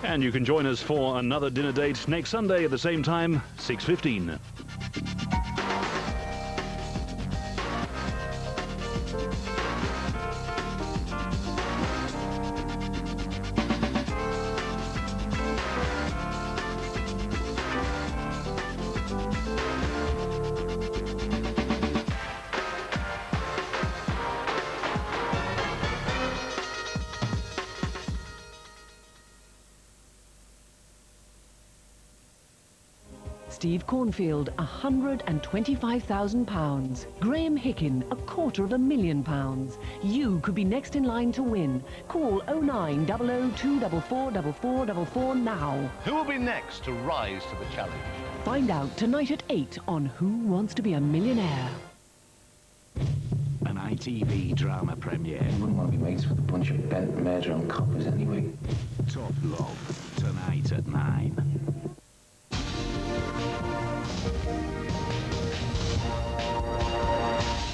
And you can join us for another dinner date next Sunday at the same time, 6:15. Steve Cornfield, £125,000. Graham Hicken, £250,000. You could be next in line to win. Call 09002444444 now. Who will be next to rise to the challenge? Find out tonight at 8 on Who Wants to Be a Millionaire. An ITV drama premiere. You wouldn't want to be mates with a bunch of bent murder-on coppers anyway. Tough Love, tonight at 9.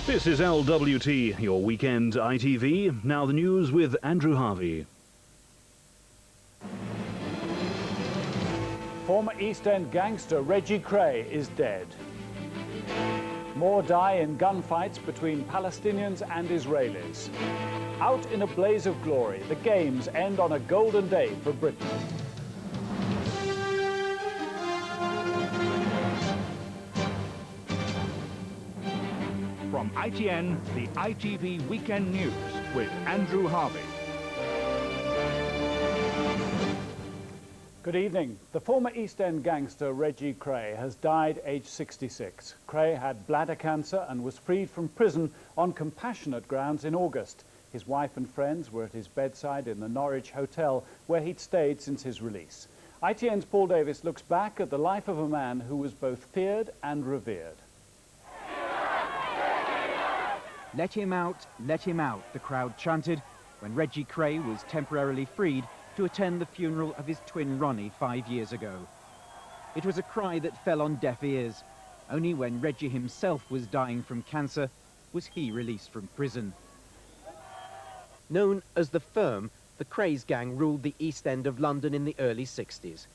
This is LWT, your weekend ITV. Now the news with Andrew Harvey. Former East End gangster Reggie Kray is dead. More die in gunfights between Palestinians and Israelis. Out in a blaze of glory, the Games end on a golden day for Britain. From ITN, the ITV Weekend News with Andrew Harvey. Good evening. The former East End gangster Reggie Kray has died aged 66. Kray had bladder cancer and was freed from prison on compassionate grounds in August. His wife and friends were at his bedside in the Norwich hotel where he'd stayed since his release. ITN's Paul Davis looks back at the life of a man who was both feared and revered. Let him out, the crowd chanted when Reggie Kray was temporarily freed to attend the funeral of his twin Ronnie 5 years ago. It was a cry that fell on deaf ears. Only when Reggie himself was dying from cancer was he released from prison. Known as the Firm, the Krays gang ruled the East End of London in the early 60s.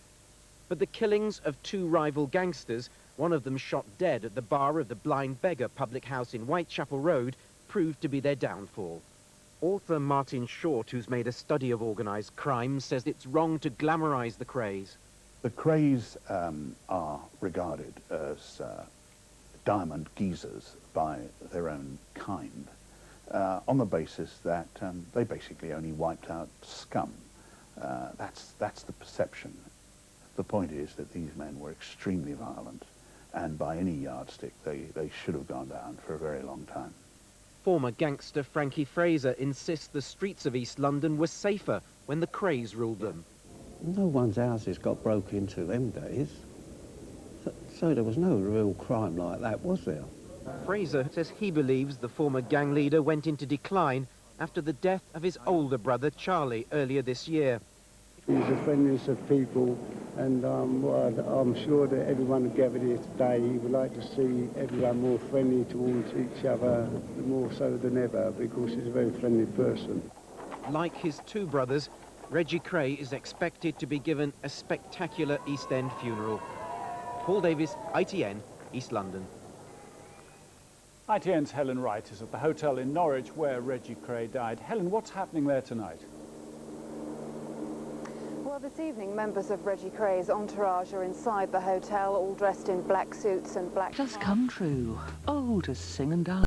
But the killings of two rival gangsters, one of them shot dead at the bar of the Blind Beggar public house in Whitechapel Road, proved to be their downfall. Author Martin Short, who's made a study of organised crime, says it's wrong to glamorise the Krays. The Krays are regarded as diamond geezers by their own kind, on the basis that they basically only wiped out scum. That's the perception. The point is that these men were extremely violent, and by any yardstick they should have gone down for a very long time. Former gangster Frankie Fraser insists the streets of East London were safer when the Krays ruled them. No one's houses got broke into them days, so there was no real crime like that, was there? Fraser says he believes the former gang leader went into decline after the death of his older brother Charlie earlier this year. He was the friendliest of people, and I'm sure that everyone gathered here today would like to see everyone more friendly towards each other, more so than ever, because he's a very friendly person. Like his two brothers, Reggie Kray is expected to be given a spectacular East End funeral. Paul Davis, ITN, East London. ITN's Helen Wright is at the hotel in Norwich where Reggie Kray died. Helen, what's happening there tonight? Well, this evening, members of Reggie Kray's entourage are inside the hotel, all dressed in black suits and black... Just come true. Oh, to sing and dance.